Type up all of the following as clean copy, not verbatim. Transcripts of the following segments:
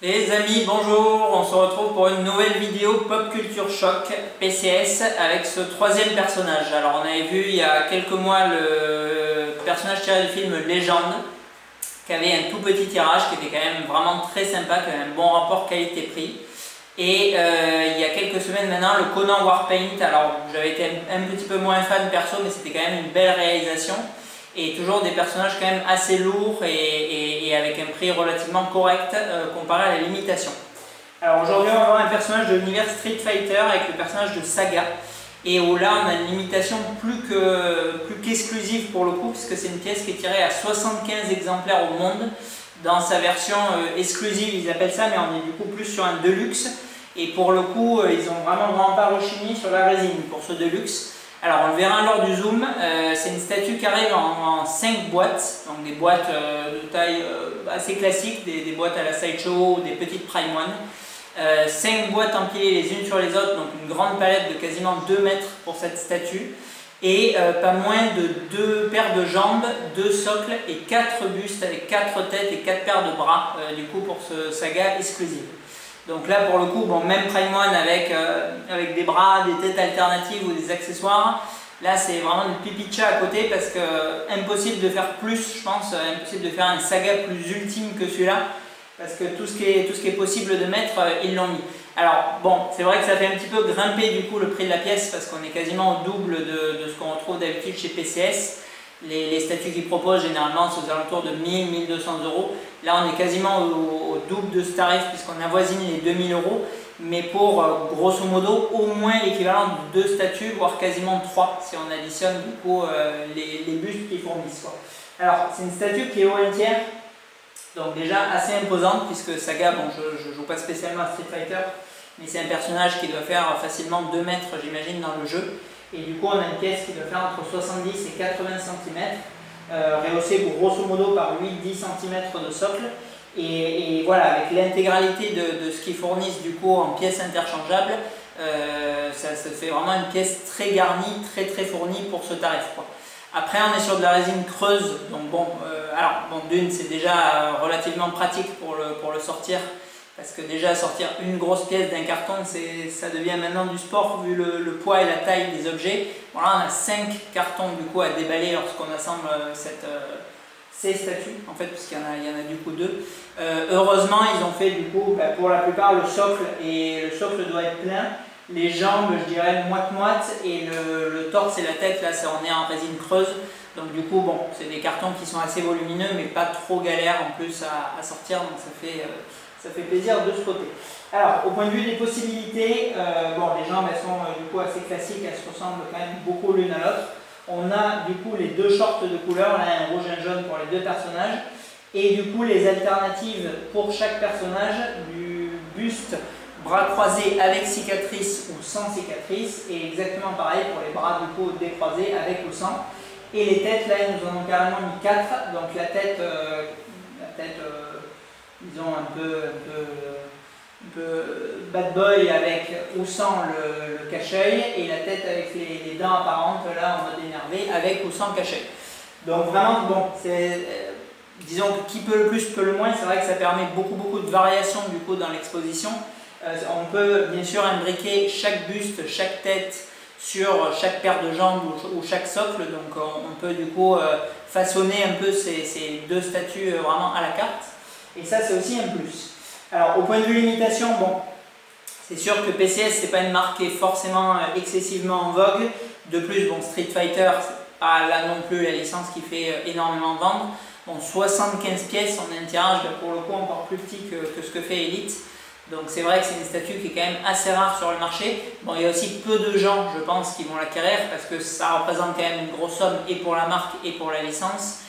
Les amis, bonjour, on se retrouve pour une nouvelle vidéo Pop Culture Shock PCS avec ce troisième personnage. Alors on avait vu il y a quelques mois le personnage tiré du film Légende qui avait un tout petit tirage, qui était quand même vraiment très sympa, qui avait un bon rapport qualité-prix. Et il y a quelques semaines maintenant, le Conan Warpaint. Alors j'avais été un petit peu moins fan perso, mais c'était quand même une belle réalisation. Et toujours des personnages quand même assez lourds et avec un prix relativement correct comparé à la limitation. Alors aujourd'hui on va voir un personnage de l'univers Street Fighter avec le personnage de Saga. Et où là on a une limitation plus qu'exclusive pour le coup, puisque c'est une pièce qui est tirée à 75 exemplaires au monde. Dans sa version exclusive ils appellent ça, mais on est du coup plus sur un Deluxe. Et pour le coup ils ont vraiment pas rechigné sur la résine pour ce Deluxe. Alors on le verra lors du zoom, c'est une statue qui arrive en 5 boîtes, donc des boîtes de taille assez classique, des boîtes à la Sideshow ou des petites Prime One. 5 boîtes empilées les unes sur les autres, donc une grande palette de quasiment 2 mètres pour cette statue. Et pas moins de 2 paires de jambes, 2 socles et 4 bustes avec 4 têtes et 4 paires de bras, du coup pour ce Saga exclusive. Donc là pour le coup, bon, même Prime One avec des bras, des têtes alternatives ou des accessoires, là c'est vraiment du pipi de chat à côté parce que impossible de faire plus, je pense, impossible de faire un Saga plus ultime que celui-là parce que tout ce qui est possible de mettre, ils l'ont mis. Alors bon, c'est vrai que ça fait un petit peu grimper du coup le prix de la pièce parce qu'on est quasiment au double de ce qu'on retrouve d'habitude chez PCS. Les statues qu'ils proposent généralement c'est aux alentours de 1000-1200 euros. Là on est quasiment au double de ce tarif puisqu'on avoisine les 2000 euros, mais pour grosso modo au moins l'équivalent de 2 statues, voire quasiment 3 si on additionne du coup les bustes qu'ils fournissent, quoi. Alors c'est une statue qui est haut un tiers, donc déjà assez imposante puisque Saga, bon je joue pas spécialement à Street Fighter, mais c'est un personnage qui doit faire facilement 2 mètres j'imagine dans le jeu. Et du coup on a une pièce qui doit faire entre 70 et 80 cm, rehaussée grosso modo par 8-10 cm de socle. Et voilà, avec l'intégralité de ce qu'ils fournissent du coup en pièces interchangeables, ça fait vraiment une pièce très garnie, très fournie pour ce tarif, quoi. Après on est sur de la résine creuse, donc bon, d'une c'est déjà relativement pratique pour le sortir. Parce que déjà sortir une grosse pièce d'un carton, ça devient maintenant du sport vu le poids et la taille des objets. Voilà, on a 5 cartons du coup à déballer lorsqu'on assemble ces statues, en fait, puisqu'il y en a du coup 2. Heureusement, ils ont fait du coup, pour la plupart, le socle, et le socle doit être plein. Les jambes, je dirais moite-moite, et le torse et la tête, là, on est en résine creuse. Donc du coup, bon, c'est des cartons qui sont assez volumineux, mais pas trop galères en plus à sortir, donc ça fait plaisir de ce côté. Alors, au point de vue des possibilités, bon, les jambes elles sont du coup assez classiques, elles se ressemblent quand même beaucoup l'une à l'autre. On a du coup les 2 shorts de couleur, là un rouge et un jaune pour les 2 personnages, et du coup les alternatives pour chaque personnage, du buste, bras croisés avec cicatrice ou sans cicatrice, et exactement pareil pour les bras du coup décroisés avec ou sans. Et les têtes, là ils nous en ont carrément mis 4, donc la tête disons un peu bad boy avec ou sans le cache-œil, et la tête avec les dents apparentes là en mode énervé avec ou sans cache-œil. Donc vraiment bon, disons que qui peut le plus peut le moins. C'est vrai que ça permet beaucoup de variations du coup dans l'exposition. On peut bien sûr imbriquer chaque buste, chaque tête sur chaque paire de jambes ou chaque socle, donc on peut du coup façonner un peu ces 2 statues vraiment à la carte. Et ça c'est aussi un plus. Alors au point de vue limitation, bon, c'est sûr que PCS c'est pas une marque qui est forcément excessivement en vogue. De plus, bon, Street Fighter, c'est pas là non plus la licence qui fait énormément vendre. Bon, 75 pièces, on a un tirage pour le coup encore plus petit que ce que fait Elite. Donc c'est vrai que c'est une statue qui est quand même assez rare sur le marché. Bon, il y a aussi peu de gens, je pense, qui vont l'acquérir parce que ça représente quand même une grosse somme et pour la marque et pour la licence.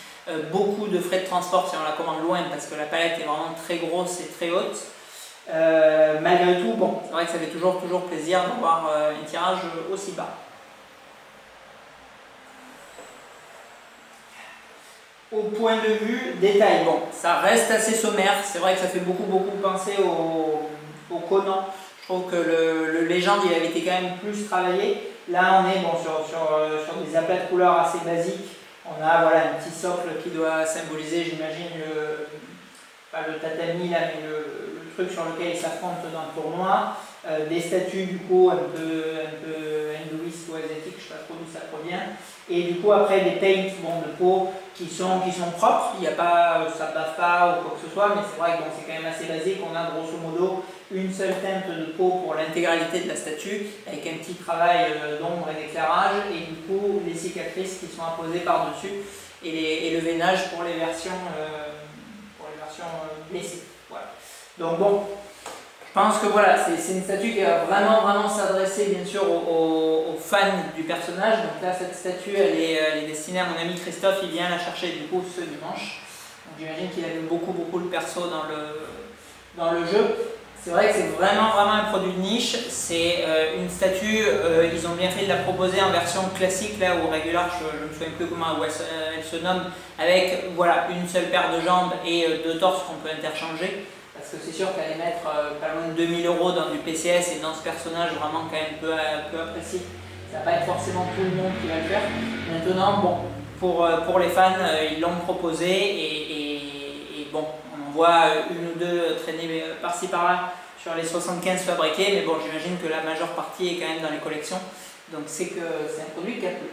Beaucoup de frais de transport si on la commande loin parce que la palette est vraiment très grosse et très haute. Malgré tout, bon, c'est vrai que ça fait toujours plaisir d'avoir un tirage aussi bas. Au point de vue détail, bon, ça reste assez sommaire. C'est vrai que ça fait beaucoup penser au Conan. Je trouve que le Légende il avait été quand même plus travaillé. Là on est bon, sur des aplats de couleurs assez basiques. On a voilà, un petit socle qui doit symboliser, j'imagine, pas le tatami là, mais le truc sur lequel ils s'affrontent dans le tournoi, des statues du coup un peu hindouistes ou asiatiques, je ne sais pas trop d'où ça provient, et du coup après des paints de peau qui sont propres, il y a pas, ça ne bave pas ou quoi que ce soit, mais c'est vrai que c'est quand même assez basique. On a grosso modo une seule teinte de peau pour l'intégralité de la statue, avec un petit travail d'ombre et d'éclairage, et du coup les cicatrices qui sont apposées par-dessus, et le veinage pour les versions blessées. Voilà. Donc bon, je pense que voilà, c'est une statue qui va vraiment s'adresser bien sûr aux fans du personnage. Donc là, cette statue, elle est destinée à mon ami Christophe, il vient la chercher du coup ce dimanche. Donc j'imagine qu'il aime beaucoup le perso dans le jeu. C'est vrai que c'est vraiment un produit de niche. C'est une statue, ils ont bien fait de la proposer en version classique là ou régulière, je ne me souviens plus comment elle se nomme, avec voilà, une seule paire de jambes et deux torses qu'on peut interchanger. Parce que c'est sûr qu'aller mettre pas loin de 2000 € dans du PCS et dans ce personnage vraiment quand même peu apprécié, ça va pas être forcément tout le monde qui va le faire. Maintenant, bon, pour les fans, ils l'ont proposé et bon, on en voit une ou deux traîner par-ci par-là sur les 75 fabriqués, mais bon, j'imagine que la majeure partie est quand même dans les collections, donc c'est un produit qui a plu.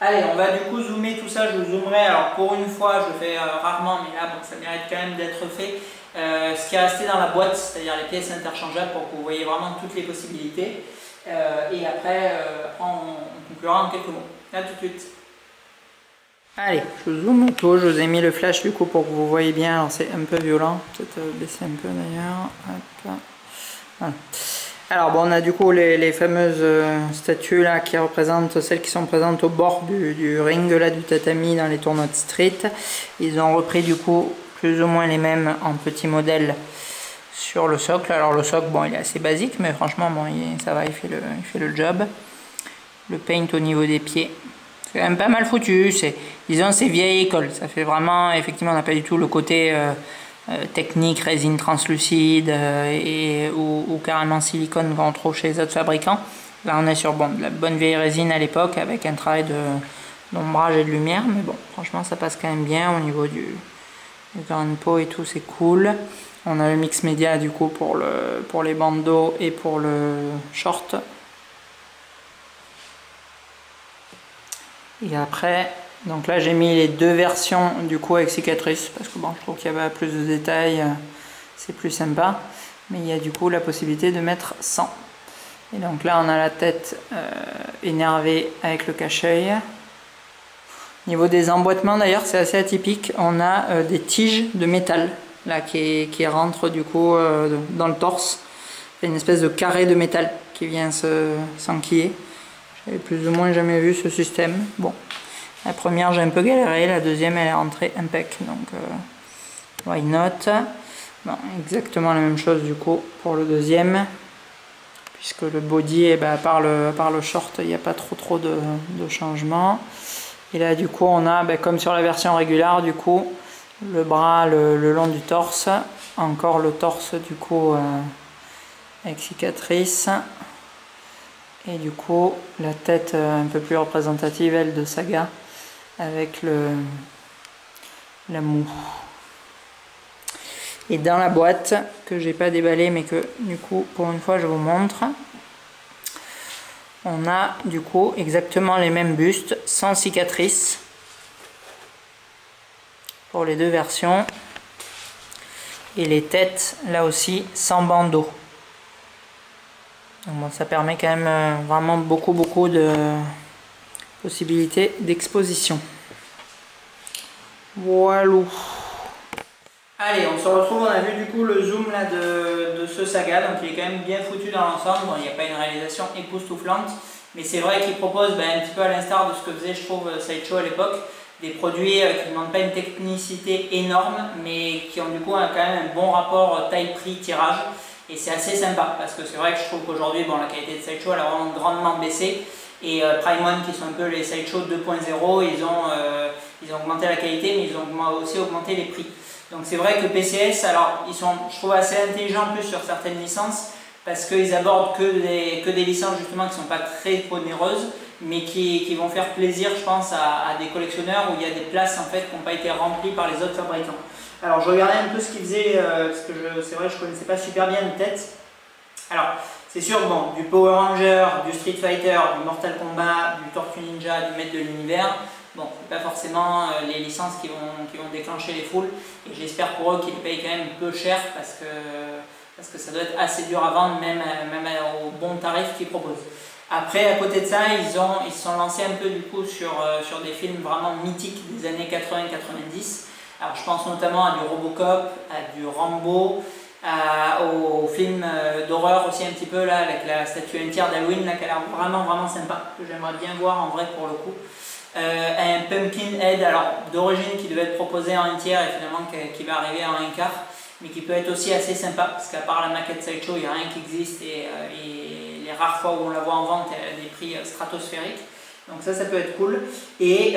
Allez, on va du coup zoomer tout ça, je zoomerai, alors pour une fois, je le fais rarement, mais là, bon, ça mérite quand même d'être fait. Ce qui est resté dans la boîte, c'est-à-dire les pièces interchangeables pour que vous voyez vraiment toutes les possibilités. Et après, on conclura en quelques mots. A tout de suite. Allez, je zoome autour, je vous ai mis le flash du coup pour que vous voyez bien. Alors c'est un peu violent, peut-être baisser un peu d'ailleurs. Voilà. Alors bon, on a du coup les fameuses statues là qui représentent celles qui sont présentes au bord du ring là, du tatami dans les tournois de street. Ils ont repris du coup plus ou moins les mêmes en petits modèles sur le socle. Alors le socle, bon, il est assez basique, mais franchement, bon, ça va, il fait le job. Le paint au niveau des pieds, c'est quand même pas mal foutu. Disons, c'est vieille école. Ça fait vraiment, effectivement, on n'a pas du tout le côté technique, résine translucide ou carrément silicone qu'on trouve chez les autres fabricants. Là, on est sur bon, de la bonne vieille résine à l'époque avec un travail d'ombrage et de lumière, mais bon, franchement, ça passe quand même bien au niveau du grain de peau et tout, c'est cool. On a le mix média du coup pour les bandeaux et pour le short. Et après, donc là j'ai mis les deux versions du coup avec cicatrices parce que bon, je trouve qu'il y avait plus de détails, c'est plus sympa. Mais il y a du coup la possibilité de mettre 100. Et donc là on a la tête énervée avec le cache-œil. Au niveau des emboîtements d'ailleurs c'est assez atypique, on a des tiges de métal là qui rentrent du coup dans le torse. C'est une espèce de carré de métal qui vient s'enquiller. J'avais plus ou moins jamais vu ce système. Bon, la première j'ai un peu galéré, la deuxième elle est rentrée impec, donc why not. Bon, exactement la même chose du coup pour le deuxième, puisque le body, eh ben, à part le short, il n'y a pas trop de changements. Et là du coup on a, ben, comme sur la version régulière, du coup le bras le long du torse, encore le torse du coup avec cicatrice, et du coup la tête un peu plus représentative, elle, de Saga, avec la moue. Et dans la boîte, que j'ai pas déballé mais que du coup pour une fois je vous montre, on a du coup exactement les mêmes bustes sans cicatrice pour les deux versions, et les têtes là aussi sans bandeau. Donc bon, ça permet quand même vraiment beaucoup de possibilités d'exposition. Voilà. Allez, on se retrouve, on a vu du coup le zoom là de ce Saga, donc il est quand même bien foutu dans l'ensemble. Bon, il n'y a pas une réalisation époustouflante, mais c'est vrai qu'il propose un petit peu à l'instar de ce que faisait, je trouve, Sideshow à l'époque, des produits qui ne demandent pas une technicité énorme, mais qui ont du coup quand même un bon rapport taille-prix-tirage. Et c'est assez sympa, parce que c'est vrai que je trouve qu'aujourd'hui, bon, la qualité de Sideshow elle a vraiment grandement baissé. Et Prime One, qui sont un peu les Sideshow 2.0, ils ont augmenté la qualité, mais ils ont aussi augmenté les prix. Donc c'est vrai que PCS, alors ils sont, je trouve, assez intelligents en plus sur certaines licences, parce qu'ils abordent que des licences justement qui ne sont pas très onéreuses, mais qui vont faire plaisir, je pense, à des collectionneurs où il y a des places en fait qui n'ont pas été remplies par les autres fabricants. Alors je regardais un peu ce qu'ils faisaient, parce que c'est vrai que je ne connaissais pas super bien de tête. Alors c'est sûr, bon, du Power Ranger, du Street Fighter, du Mortal Kombat, du Tortue Ninja, du Maître de l'Univers, bon, c'est pas forcément les licences qui vont déclencher les foules, et j'espère pour eux qu'ils payent quand même peu cher, parce que ça doit être assez dur à vendre, même au bon tarif qu'ils proposent. Après, à côté de ça, ils se sont lancés un peu du coup sur des films vraiment mythiques des années 80-90. Alors je pense notamment à du Robocop, à du Rambo, au film d'horreur aussi un petit peu là, avec la statue entière d'Halloween là, qui a l'air vraiment sympa, que j'aimerais bien voir en vrai pour le coup. Un Pumpkinhead, alors d'origine qui devait être proposé en entière et finalement qui va arriver en un quart, mais qui peut être aussi assez sympa, parce qu'à part la maquette Sideshow, il n'y a rien qui existe, et les rares fois où on la voit en vente, elle a des prix stratosphériques. Donc ça peut être cool. Et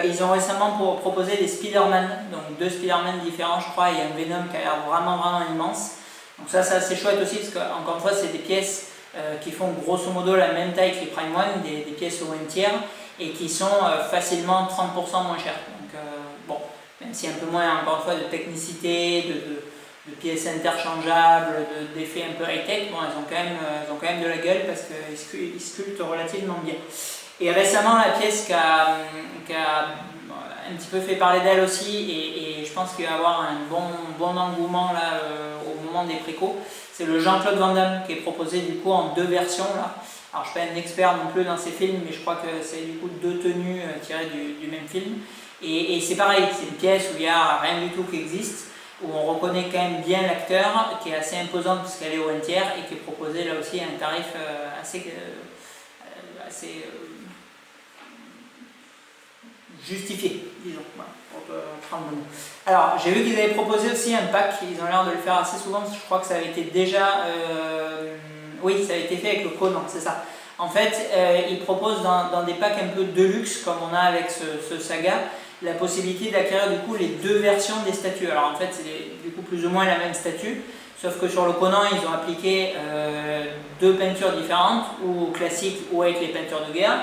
ils ont récemment proposé des Spider-Man, donc 2 Spider-Man différents je crois, et un Venom qui a l'air vraiment immense. Donc ça c'est assez chouette aussi, parce qu'encore une fois c'est des pièces qui font grosso modo la même taille que les Prime One, des pièces au un tiers, et qui sont facilement 30% moins chères. Donc bon, même s'il y a un peu moins encore une fois de technicité, de pièces interchangeables, d'effets un peu high-tech, bon, elles ont quand même de la gueule, parce qu'ils sculptent relativement bien. Et récemment, la pièce qui a un petit peu fait parler d'elle aussi, et je pense qu'il va y avoir un bon engouement là, au moment des précos, c'est le Jean-Claude Van Damme, qui est proposé du coup en 2 versions là. Alors je ne suis pas un expert non plus dans ces films, mais je crois que c'est du coup 2 tenues tirées du même film. Et c'est pareil, c'est une pièce où il n'y a rien du tout qui existe, où on reconnaît quand même bien l'acteur, qui est assez imposante puisqu'elle est au un tiers, et qui est proposé là aussi à un tarif assez justifié, disons, voilà, pour prendre le mot. Alors, j'ai vu qu'ils avaient proposé aussi un pack, ils ont l'air de le faire assez souvent, parce que je crois que ça avait été déjà... oui, ça avait été fait avec le Conan, c'est ça. En fait, ils proposent dans des packs un peu de luxe, comme on a avec ce saga, la possibilité d'acquérir du coup les 2 versions des statues. Alors en fait, c'est du coup plus ou moins la même statue, sauf que sur le Conan, ils ont appliqué 2 peintures différentes, ou classiques ou avec les peintures de guerre.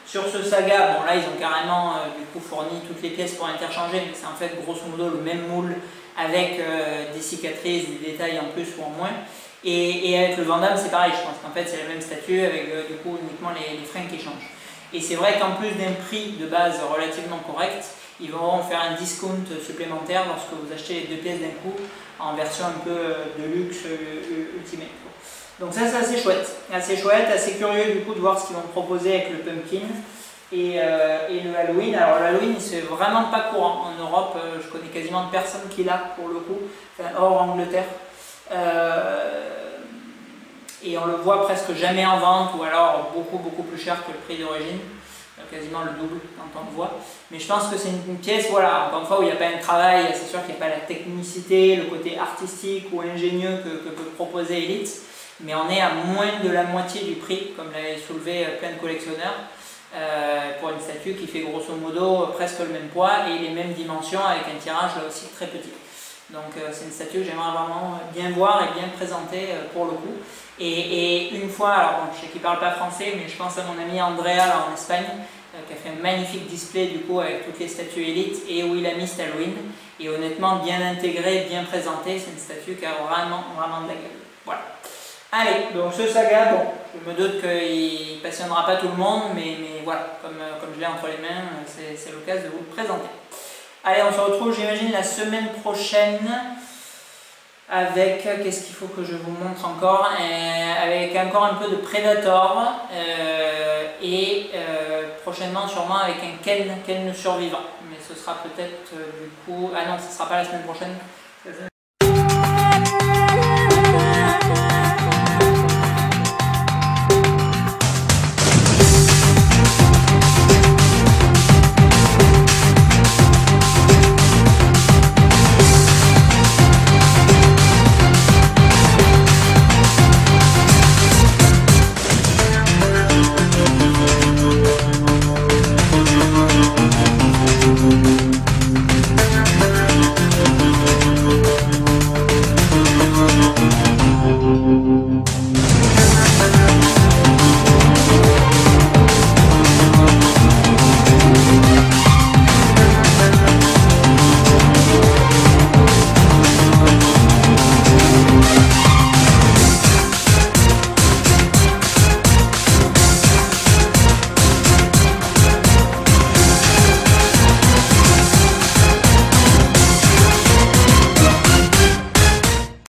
Sur ce saga, bon là ils ont carrément du coup fourni toutes les pièces pour interchanger, mais c'est en fait grosso modo le même moule avec des cicatrices, des détails en plus ou en moins. Et avec le Van Damme c'est pareil, je pense qu'en fait c'est la même statue avec du coup uniquement les fringues qui changent. Et c'est vrai qu'en plus d'un prix de base relativement correct, ils vont faire un discount supplémentaire lorsque vous achetez les 2 pièces d'un coup en version un peu de luxe ultimate. Donc ça c'est assez chouette, assez curieux du coup de voir ce qu'ils vont proposer avec le Pumpkin et le Halloween. Alors le Halloween c'est vraiment pas courant en Europe, je connais quasiment personne qui l'a pour le coup, enfin, hors Angleterre. Et on le voit presque jamais en vente, ou alors beaucoup plus cher que le prix d'origine, quasiment le double quand on le voit. Mais je pense que c'est une pièce, voilà, encore une fois, où il n'y a pas un travail, c'est sûr qu'il n'y a pas la technicité, le côté artistique ou ingénieux que peut proposer Elite, mais on est à moins de la moitié du prix, comme l'avait soulevé plein de collectionneurs, pour une statue qui fait grosso modo presque le même poids et les mêmes dimensions, avec un tirage là aussi très petit. Donc c'est une statue que j'aimerais vraiment bien voir et bien présenter pour le coup. Et une fois, alors bon, je sais qu'il ne parle pas français, mais je pense à mon ami Andrea là, en Espagne, qui a fait un magnifique display du coup avec toutes les statues élites, et où il a mis cet Halloween. Et honnêtement, bien intégré, bien présenté, c'est une statue qui a vraiment de la gueule. Voilà. Allez, donc ce saga, bon, je me doute qu'il ne passionnera pas tout le monde, mais voilà, comme je l'ai entre les mains, c'est l'occasion de vous le présenter. Allez, on se retrouve, j'imagine, la semaine prochaine avec, qu'est-ce qu'il faut que je vous montre encore, avec encore un peu de Predator, et prochainement sûrement avec un Ken le survivant. Mais ce sera peut-être du coup, ah non, ce ne sera pas la semaine prochaine,